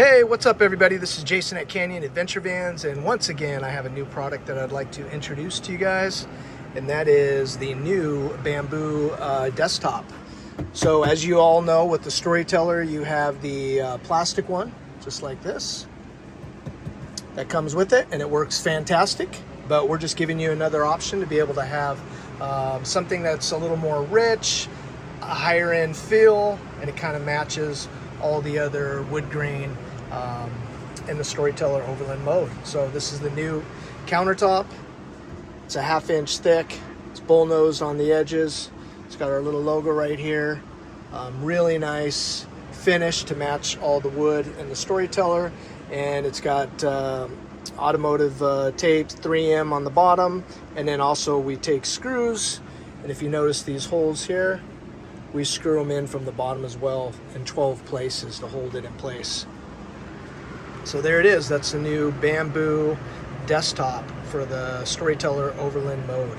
Hey, what's up everybody? This is Jason at Canyon Adventure Vans, and once again I have a new product that I'd like to introduce to you guys, and that is the new bamboo desktop. So as you all know, with the Storyteller you have the plastic one, just like this, that comes with it, and it works fantastic. But we're just giving you another option to be able to have something that's a little more rich, a higher end feel, and it kind of matches all the other wood grain in the Storyteller Overland mode. So this is the new countertop. It's a 1/2 inch thick. It's bullnose on the edges. It's got our little logo right here. Really nice finish to match all the wood in the Storyteller. And it's got automotive tapes, 3M on the bottom. And then also we take screws. And if you notice these holes here, we screw them in from the bottom as well in 12 places to hold it in place. So there it is. That's the new bamboo desktop for the Storyteller Overland mode.